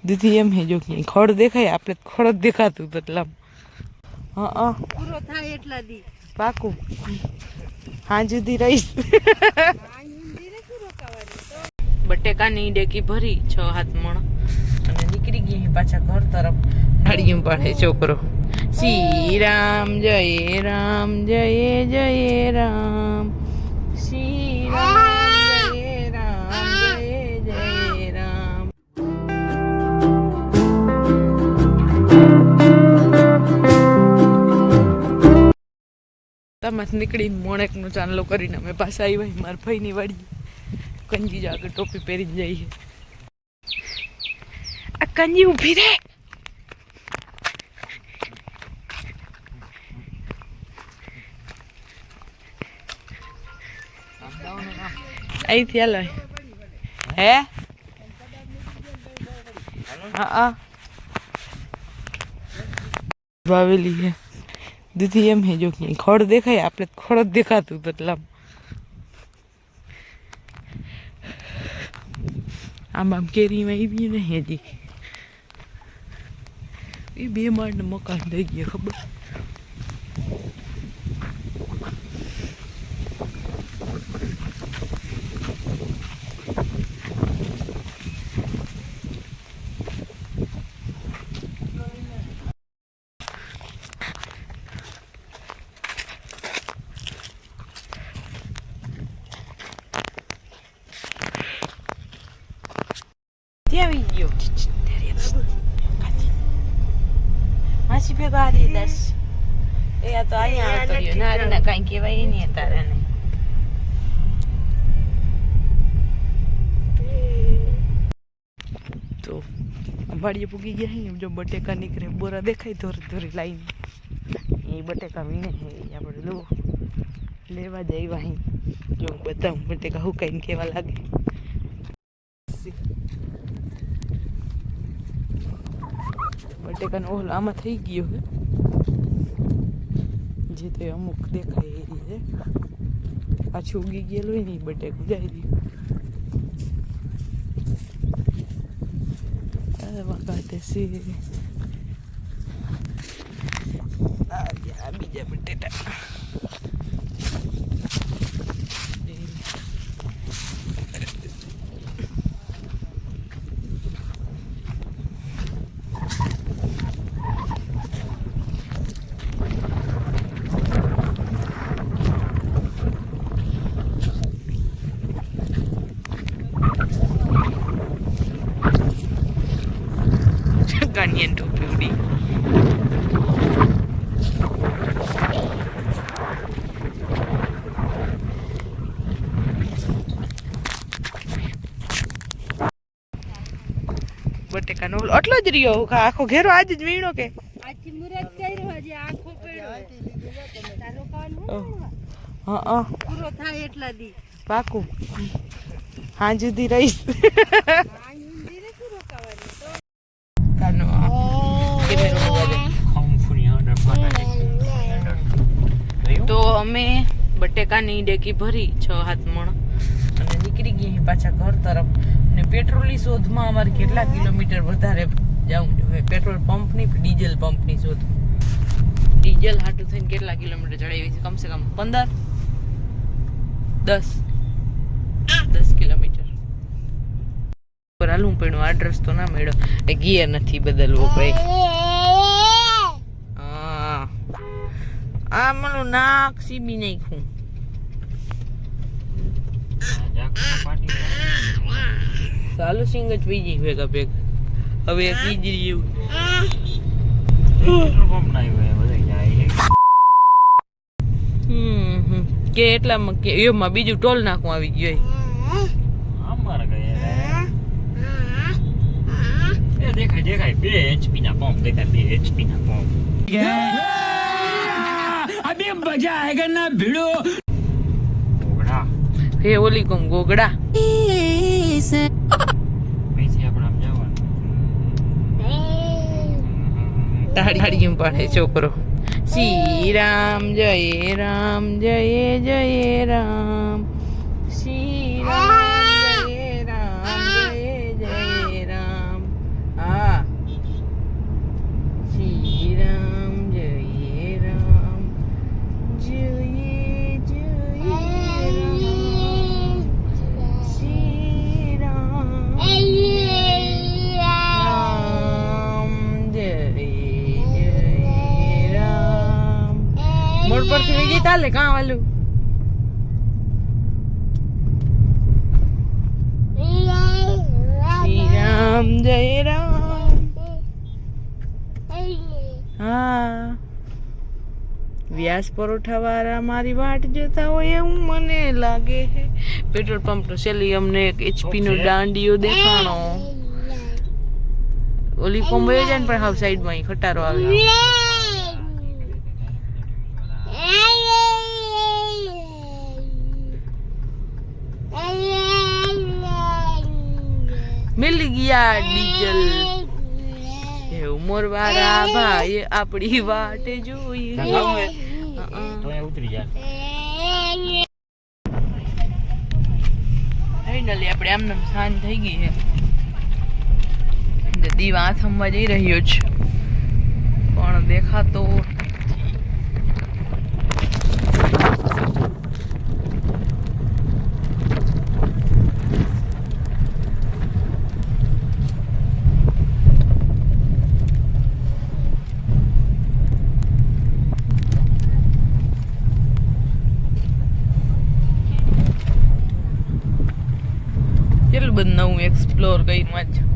દીદી એમ હે જો કે ખડ દેખાય આપણે ખડ જ દેખાતું તો એટલા હા પૂરો થાય એટલા દી પાકું હા જુદી રહીશ બટેકાની ડેકી ભરી 6-7 મણ અને નીકળી ગઈ પાછા ઘર તરફ ગાડીયું પાડે છોકરો શ્રી રામ જય રામ જય જય રામ શ્રી રામ જય રામ જય જય રામ તમત નીકળી મોણેક નું ચાંદલો કરીને અમે પાછા આવ્યા મારા ભાઈની વાડી કંજી આગળ ટોપી પહેરીને જઈએ આ કંજી ઊભી રે અહીંથી હાલો હે હા વાવેલી હે દીદી એમ હે જો કે ખડ દેખાય આપણે ખડ જ દેખાતું તો એટલા આમ કેરીમાં આવી ને હજી એ 2 માળનું મકાન થઈ ગયા ખબર આવી ગયો માસી ભેગો હારી દસ એ આ તો અહીંયા આવતો રહ્યો નારે ના કાંઈ કહેવાય નહીં તારે ને તો વાડીએ પૂગી ગયા એમ જો બટેકા નીકળે બોરા દેખાય ધોરી ધોરી લાઈને એ બટેકા વીણે આપણે લેવા જાય અહીં જો બધા બટેકા હુકાઈને કેવા લાગે બટેકાનો ઓલ આમાં થઈ ગયો હે જે તો અમુક દેખાય એ રીતે પાછું ઉગી ગયેલું હોય ને બટેકું જાય રહ્યું કાઢે છે બીજા બટેટા Ganyan topi udah. બટેકાનો આટલો જ રહ્યો આખો ઘેરો આજ જ વીણો કે આજી મુરત કર્યો હજી આખો પડ્યો તારો કાન હા પૂરો થાય એટલા દી પાકું હા જુદી રહીશ તો અમે બટેકાની ડેકી ભરી 6-7 મણ અને નીકળી ગઈ પાછા ઘર તરફ અને પેટ્રોલની શોધમાં અમારે કેટલા કિલોમીટર વધારે જવું જોઈએ પેટ્રોલ પંપની ડીઝલ પંપની શોધ ડીઝલ હાટું થઈને કેટલા કિલોમીટર ચડાવી છે કમસે કમ 10 કિલોમીટર હાલવું પડ્યું એડ્રેસ તો ના મળ્યો ગિયર નથી બદલવો ભાઈ આ મારું નાક સીબી નાખ્યું સાલું સિંગ જ પી જઈ ભેગા ભેગ હવે પી જ રહ્યું કે એટલામાં કે એમાં બીજું ટોલ નાખવું આવી ગયું દેખાય 2 HP ના પંપ દેખાય 2 HP ના પંપ અબે મજા આયેગા ના ભીડો ગોગડા હે ઓલી કોમ ગોગડા પૈસા આપણે આમ જવાનું તાળી પાડે છોકરો શ્રી રામ જય રામ જય જય રામ શ્રી રામ જય રામ જય જય રામ આ ગીત આલે કાં વાલું શ્રી રામ જય રામ હા વ્યાસ પરોઠા વાળા મારી વાટ જોતા હોય એવું મને લાગે હે પેટ્રોલ પંપ નો છેલ્લી અમને એક HP નો દાંડીયો દેખાણો ઓલી કોમ્બો જાય ને પણ હાવ સાઈડ માં ખટારો આવે મિલી ગયા ડીઝલ એ ઉમર વાળા ભાઈ આપણી વાટે જોઈએ ઉતરી જા ફાઇનલી આપણે આમને સાંજ થઈ ગઈ છે દીવા થંભવા જઈ રહ્યો છે પણ દેખાતો કેટલું બધું નવું એક્સપ્લોર કર્યું આજ